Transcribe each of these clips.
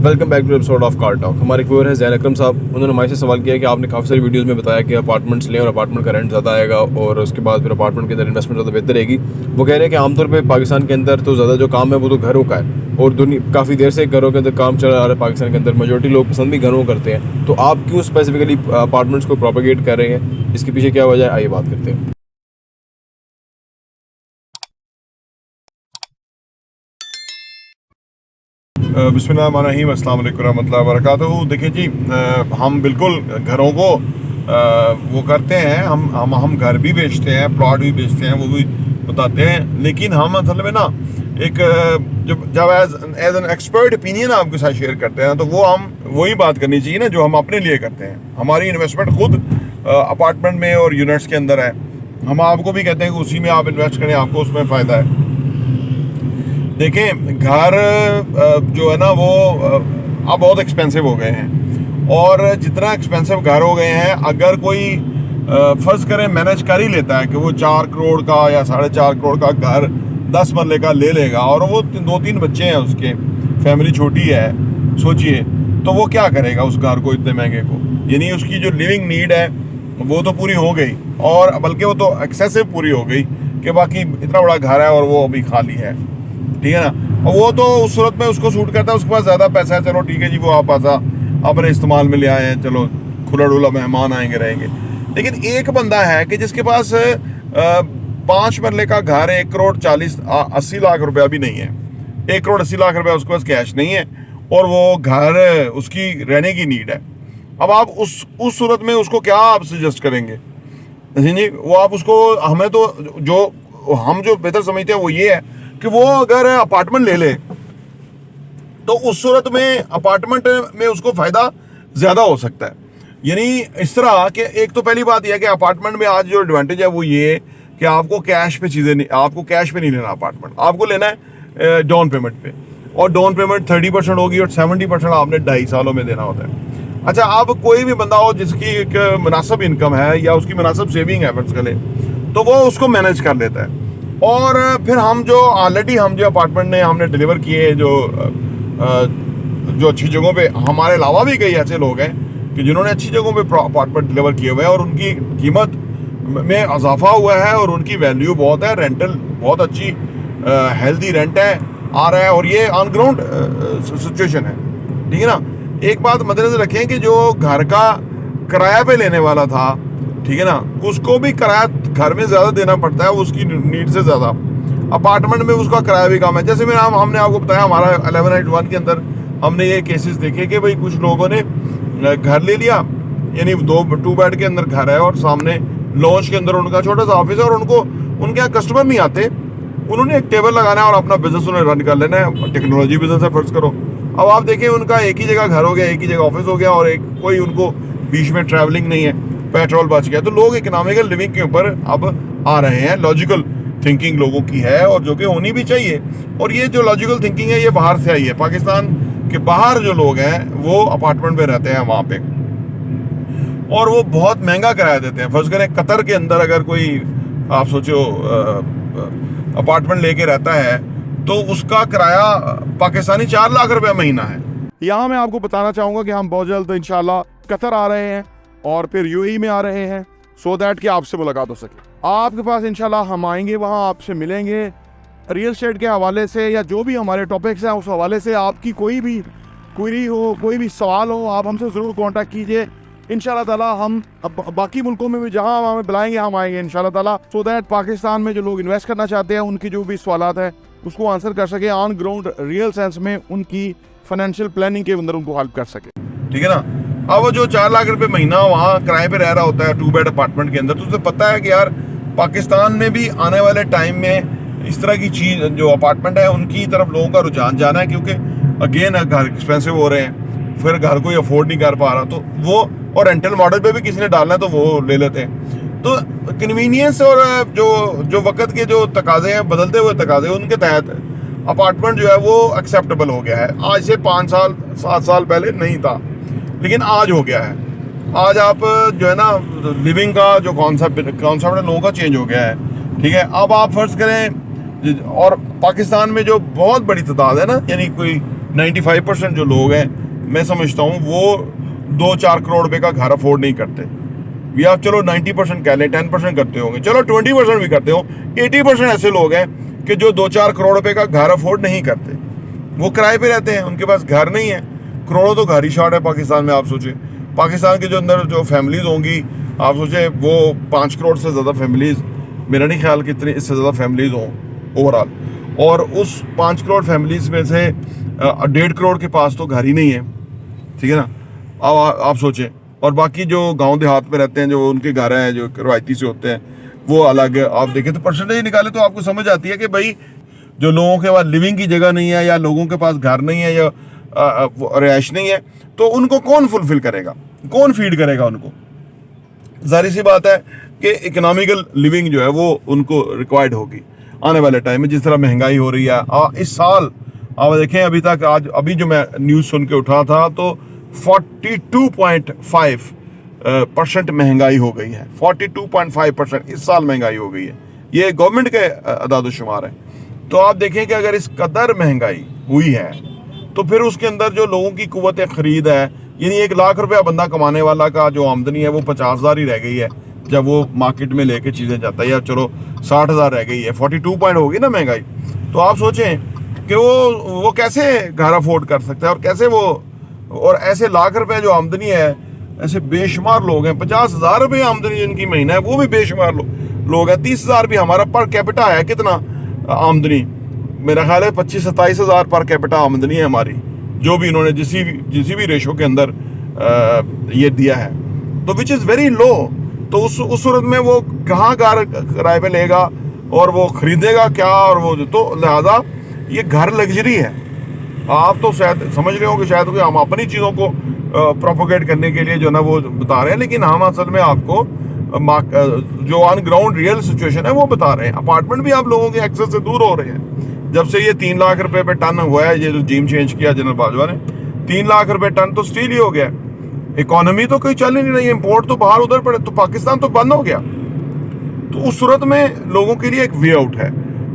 Welcome back to episode of car talk. हमारे एक viewer है जैन अकरम साहब। उन्होंने हमारे से सवाल किया कि आपने काफ़ी सारी वीडियोस में बताया कि अपार्टमेंट्स लें और अपार्टमेंट का रेंट ज़्यादा आएगा और उसके बाद फिर अपार्टमेंट के अंदर इन्वेस्टमेंट ज़्यादा बेहतर रहेगी। वो कह रहे हैं कि आमतौर पे पाकिस्तान के अंदर तो ज़्यादा जो काम है वो तो घरों का है और दुनिया काफ़ी देर से घरों के अंदर काम चल रहा है। पाकिस्तान के अंदर मेजोरिटी लोग पसंद भी घरों करते हैं, तो आप क्यों स्पेसिफिकली अपार्टमेंट्स को प्रोपेगेट कर रहे हैं, इसके पीछे क्या वजह है, आइए बात करते हैं। बिस्मिल्लाहिर्रहमानिर्रहीम, अस्सलाम वालेकुम रहमतुल्लाहि व बरकातहू। देखिए जी, हम बिल्कुल घरों को वो करते हैं, हम घर भी बेचते हैं, प्लॉट भी बेचते हैं, वो भी बताते हैं। लेकिन हम असल में ना एक जब एज एन एक्सपर्ट ओपिनियन आपके साथ शेयर करते हैं तो वो हम वही बात करनी चाहिए ना जो हम अपने लिए करते हैं। हमारी इन्वेस्टमेंट खुद अपार्टमेंट में और यूनिट्स के अंदर है। हम आपको भी कहते हैं कि उसी में आप इन्वेस्ट करें, आपको उसमें फ़ायदा है। देखें, घर जो है ना वो अब बहुत एक्सपेंसिव हो गए हैं और जितना एक्सपेंसिव घर हो गए हैं, अगर कोई फ़र्ज़ करें मैनेज कर ही लेता है कि वो 4 करोड़ का या 4.5 करोड़ का घर 10 मरले का ले लेगा और वो 2-3 बच्चे हैं, उसके फैमिली छोटी है, सोचिए तो वो क्या करेगा उस घर को इतने महंगे को। यानी उसकी जो लिविंग नीड है वो तो पूरी हो गई और बल्कि वो तो एक्सेसिव पूरी हो गई कि बाकी इतना बड़ा घर है और वो अभी खाली है, ठीक है ना। और वो तो उस सूरत में उसको सूट करता है, उसके पास ज़्यादा पैसा है, चलो ठीक है जी, वो आप अपने इस्तेमाल में ले आए हैं, चलो खुला डुला मेहमान आएंगे रहेंगे। लेकिन एक बंदा है कि जिसके पास 5 मरले का घर 1 करोड़ 80 लाख रुपया भी नहीं है, 1 करोड़ 80 लाख रुपया उसके पास कैश नहीं है और वो घर उसकी रहने की नीड है। अब आप उस सूरत में उसको क्या आप सजेस्ट करेंगे जी? वो आप उसको, हमें तो हम जो बेहतर समझते हैं वो ये है कि वो अगर अपार्टमेंट ले ले तो उस सूरत में अपार्टमेंट में उसको फ़ायदा ज़्यादा हो सकता है। यानी इस तरह कि एक तो पहली बात यह है कि अपार्टमेंट में आज जो एडवांटेज है वो ये कि आपको कैश पे चीज़ें नहीं, आपको कैश पे नहीं लेना अपार्टमेंट, आपको लेना है डाउन पेमेंट पे, और डाउन पेमेंट 30% होगी और 70% आपने 2.5 सालों में देना होता है। अच्छा, अब कोई भी बंदा हो जिसकी एक मुनासिब इनकम है या उसकी मुनासिब सेविंग है फर्ज करें, तो वो उसको मैनेज कर लेता है। और फिर हम जो अपार्टमेंट ने हमने डिलीवर किए, जो अच्छी जगहों पे, हमारे अलावा भी कई ऐसे लोग हैं कि जिन्होंने अच्छी जगहों पे अपार्टमेंट डिलीवर किए हुए हैं और उनकी कीमत में इजाफा हुआ है और उनकी वैल्यू बहुत है, रेंटल बहुत अच्छी हेल्दी रेंट है आ रहा है और ये ऑन ग्राउंड सिचुएशन है, ठीक है ना। एक बात मद्देनजर रखें कि जो घर का किराया पे लेने वाला था, ठीक है ना, उसको भी किराया घर में ज़्यादा देना पड़ता है उसकी नीड से ज़्यादा। अपार्टमेंट में उसका किराया भी कम है। जैसे हमने आपको बताया, हमारा 1181 के अंदर हमने ये केसेस देखे कि भाई कुछ लोगों ने घर ले लिया, यानी 2 बेड के अंदर घर है और सामने लॉन्च के अंदर उनका छोटा सा ऑफिस है और उनके यहाँ कस्टमर नहीं आते, उन्होंने एक टेबल लगाना है और अपना बिजनेस उन्हें रन कर लेना है। टेक्नोलॉजी बिजनेस है फर्ज करो। अब आप देखें, उनका एक ही जगह घर हो गया, एक ही जगह ऑफिस हो गया और कोई उनको बीच में ट्रैवलिंग नहीं है, पेट्रोल बच गया। तो लोग इकोनॉमिकल लिविंग के ऊपर अब आ रहे हैं। लॉजिकल थिंकिंग लोगों की है और जो कि होनी भी चाहिए। और ये जो लॉजिकल थिंकिंग है ये बाहर से आई है। पाकिस्तान के बाहर जो लोग हैं वो अपार्टमेंट में रहते हैं वहाँ पे और वो बहुत महंगा किराया देते हैं। फर्ज करें कतर के अंदर अगर कोई, आप सोचो, अपार्टमेंट लेके रहता है तो उसका किराया पाकिस्तानी 4 लाख रुपया महीना है। यहाँ मैं आपको बताना चाहूँगा कि हम बहुत जल्द इंशाल्लाह कतर आ रहे हैं और फिर यूएई में आ रहे हैं, सो दैट कि आपसे मुलाकात हो सके। आपके पास इंशाल्लाह हम आएंगे, वहाँ आपसे मिलेंगे रियल एस्टेट के हवाले से या जो भी हमारे टॉपिक्स हैं उस हवाले से। आपकी कोई भी क्वेरी हो, कोई भी सवाल हो, आप हमसे ज़रूर कांटेक्ट कीजिए। इंशाल्लाह ताला हम बाकी मुल्कों में भी जहाँ हमें बुलाएंगे हम आएंगे इंशाल्लाह ताला, सो दैट पाकिस्तान में जो लोग इन्वेस्ट करना चाहते हैं उनकी जो भी सवालात हैं उसको आंसर कर सके, ऑन ग्राउंड रियल सेंस में उनकी फाइनेंशियल प्लानिंग के अंदर उनको हेल्प कर सके, ठीक है ना। अब वो जो 4 लाख रुपए महीना वहाँ किराए पे रह रहा होता है 2 बेड अपार्टमेंट के अंदर, तो उसे पता है कि यार पाकिस्तान में भी आने वाले टाइम में इस तरह की चीज़, जो अपार्टमेंट है उनकी तरफ लोगों का रुझान जाना है, क्योंकि अगेन घर एक्सपेंसिव हो रहे हैं, फिर घर कोई अफोर्ड नहीं कर पा रहा, तो वो, और रेंटल मॉडल पे भी किसी ने डालना है तो वो ले लेते हैं। तो कन्वीनियंस और जो वक्त के जो तकाजे हैं, बदलते हुए तकाजे, उनके तहत अपार्टमेंट जो है वो एक्सेप्टेबल हो गया है। आज से 5 साल 7 साल पहले नहीं था, लेकिन आज हो गया है। आज आप जो है ना, लिविंग का जो कॉन्सेप्ट है लोगों का चेंज हो गया है, ठीक है। अब आप फर्ज करें, और पाकिस्तान में जो बहुत बड़ी तादाद है ना, यानी कोई 95% जो लोग हैं, मैं समझता हूँ वो 2-4 करोड़ रुपए का घर अफोर्ड नहीं करते। या चलो 90% कह लें, 10% करते होंगे, चलो 20% भी करते हो, 80% ऐसे लोग हैं कि जो 2-4 करोड़ रुपए का घर अफोर्ड नहीं करते। वो किराए पे रहते हैं, उनके पास घर नहीं है। करोड़ों तो घर ही शॉर्ट है पाकिस्तान में। आप सोचें पाकिस्तान के जो अंदर जो फैमिलीज होंगी, आप सोचें वो 5 करोड़ से ज़्यादा फैमिलीज, मेरा नहीं ख्याल कि इतनी इससे ज़्यादा फैमिलीज हों ओवरऑल। और उस 5 करोड़ फैमिलीज में से 1.5 करोड़ के पास तो घर ही नहीं है, ठीक है ना। अब आप सोचें, और बाकी जो गांव देहात में रहते हैं, जो उनके घर हैं जो रवायती से होते हैं, वो अलग। आप देखें तो परसेंटेज निकाले तो आपको समझ आती है कि भाई जो लोगों के पास लिविंग की जगह नहीं है, या लोगों के पास घर नहीं है, या रिहाइश नहीं है, तो उनको कौन फुलफिल करेगा, कौन फीड करेगा उनको। जाहिर सी बात है कि इकोनॉमिकल लिविंग जो है वो उनको रिक्वायर्ड होगी आने वाले टाइम में। जिस तरह महंगाई हो रही है इस साल, आप देखें अभी तक, आज अभी जो मैं न्यूज़ सुन के उठा था तो 42.5% महंगाई हो गई है। 42.5% इस साल महंगाई हो गई है। ये गवर्नमेंट के अदाद-ओ-शुमार है। तो आप देखें कि अगर इस कदर महंगाई हुई है तो फिर उसके अंदर जो लोगों की कुव्वत ख़रीद है, यानी 1 लाख रुपया बंदा कमाने वाला का जो आमदनी है वो 50,000 ही रह गई है जब वो मार्केट में लेके चीज़ें जाता है, या चलो 60,000 रह गई है। 42 पॉइंट होगी ना महंगाई। तो आप सोचें कि वो कैसे घर अफोर्ड कर सकता है, और कैसे वो, और ऐसे लाख रुपए जो आमदनी है, ऐसे बेशुमार लोग हैं। 50,000 रुपये आमदनी जिनकी महीना है वो भी बेशुमार लोग हैं। 30,000 भी हमारा पर कैपिटा है कितना आमदनी, मेरा ख्याल है 25-27 हज़ार पर कैपिटा आमदनी है हमारी, जो भी इन्होंने जिस भी रेशो के अंदर ये दिया है, तो विच इज़ वेरी लो। तो उस सूरत में वो कहाँ घर किराए पे लेगा और वो खरीदेगा क्या, और वो तो लिहाजा ये घर लग्जरी है। आप तो शायद समझ रहे हो कि शायद हम अपनी चीज़ों को प्रोपोगेट करने के लिए जो ना वो बता रहे हैं, लेकिन हम असल में आपको जो ऑन ग्राउंड रियल सिचुएशन है वो बता रहे हैं। अपार्टमेंट भी आप लोगों के एक्सेस से दूर हो रहे हैं। जब से ये 3 लाख रुपए पे टन हुआ है, ये जो जीम चेंज किया जनरल बाजवा ने, 3 लाख रुपए टन तो स्टील ही हो गया। इकोनॉमी तो कोई चल ही नहीं रही, इंपोर्ट तो बाहर उधर पड़े, तो पाकिस्तान तो बंद हो गया। तो उस सूरत में लोगों के लिए एक वे आउट है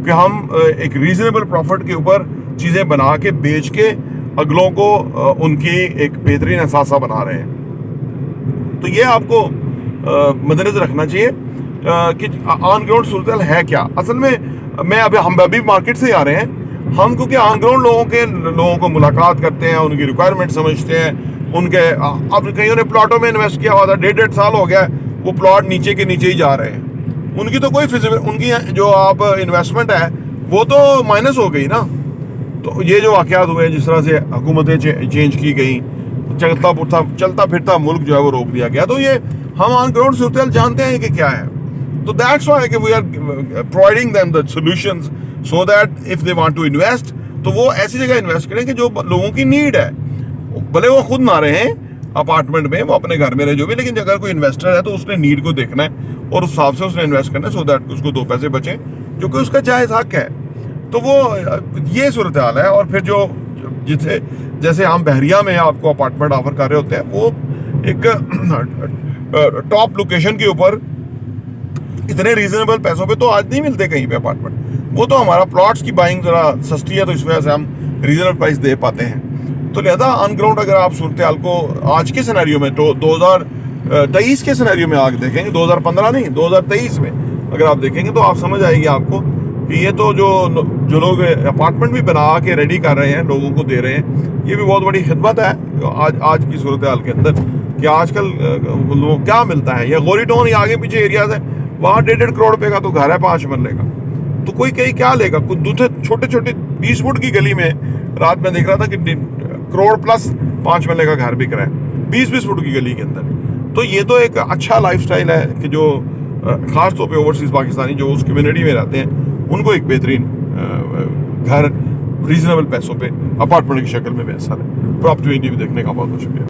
कि हम एक रीजनेबल प्रॉफिट के ऊपर चीज़ें बना के बेच के अगलों को उनकी एक बेहतरीन असासा बना रहे हैं। तो ये आपको मद्देनजर रखना चाहिए कि ऑन ग्राउंड सूरत है क्या असल में। हम अभी मार्केट से आ रहे हैं, हम क्योंकि ऑन ग्राउंड लोगों को मुलाकात करते हैं, उनकी रिक्वायरमेंट समझते हैं, उनके अब कईयों ने प्लॉटों में इन्वेस्ट किया हुआ था, 1.5 साल हो गया, वो प्लॉट नीचे के नीचे ही जा रहे हैं। उनकी तो कोई उनकी जो आप इन्वेस्टमेंट है वो तो माइनस हो गई ना। तो ये जो वाक़यात हुए, जिस तरह से हुकूमतें चेंज की गई, चलता फिरता मुल्क जो है वो रोक दिया गया, तो ये हम ऑन ग्राउंड सूरत जानते हैं कि क्या है। तो दैट्स व्हाई कि we are providing them the solutions so that if they want to invest, तो वो ऐसी जगह इन्वेस्ट करें कि जो लोगों की नीड है। भले वो खुद ना रहे अपार्टमेंट में, वो अपने घर में रहे जो भी, लेकिन अगर कोई इन्वेस्टर है तो उसने नीड को देखना है और उस हिसाब से उसने इन्वेस्ट करना है, सो दैट उसको 2 पैसे बचें, जो कि उसका जायज़ हक है। तो वो ये सूरत हाल है। और फिर जो जैसे हम बहरिया में आपको अपार्टमेंट ऑफर कर रहे होते हैं, वो एक टॉप लोकेशन के ऊपर इतने रीजनेबल पैसों पे तो आज नहीं मिलते कहीं पे अपार्टमेंट। वो तो हमारा प्लॉट्स की बाइंग ज़रा सस्ती है, तो इस वजह से हम रीजनेबल प्राइस दे पाते हैं। तो लिहाजा ऑन ग्राउंड अगर आप सूरत हाल को आज के सिनेरियो में, तो 2023 के सिनेरियो में आगे देखेंगे, 2015 नहीं 2023 में अगर आप देखेंगे, तो आप समझ आएगी आपको कि ये तो जो लोग अपार्टमेंट भी बना के रेडी कर रहे हैं, लोगों को दे रहे हैं, ये भी बहुत बड़ी खिदमत है आज की सूरत हाल के अंदर। कि आजकल लोगों को क्या मिलता है, या गोरी टाउन या आगे पीछे एरियाज है, वहाँ 1.5 करोड़ रुपए का तो घर है 5 मरले का, तो कोई कहीं क्या लेगा। कुछ दूसरे छोटे 20 फुट की गली में रात में देख रहा था कि 1 करोड़ प्लस 5 मरले का घर बिक रहा है 20 फुट की गली के अंदर। तो ये तो एक अच्छा लाइफस्टाइल है कि जो खास तौर पे ओवरसीज़ पाकिस्तानी जो उस कम्युनिटी में रहते हैं, उनको एक बेहतरीन घर रीजनेबल पैसों पे अपार्टमेंट की शक्ल में मैसर है। प्रॉपर्टी भी देखने का बहुत बहुत शुक्रिया।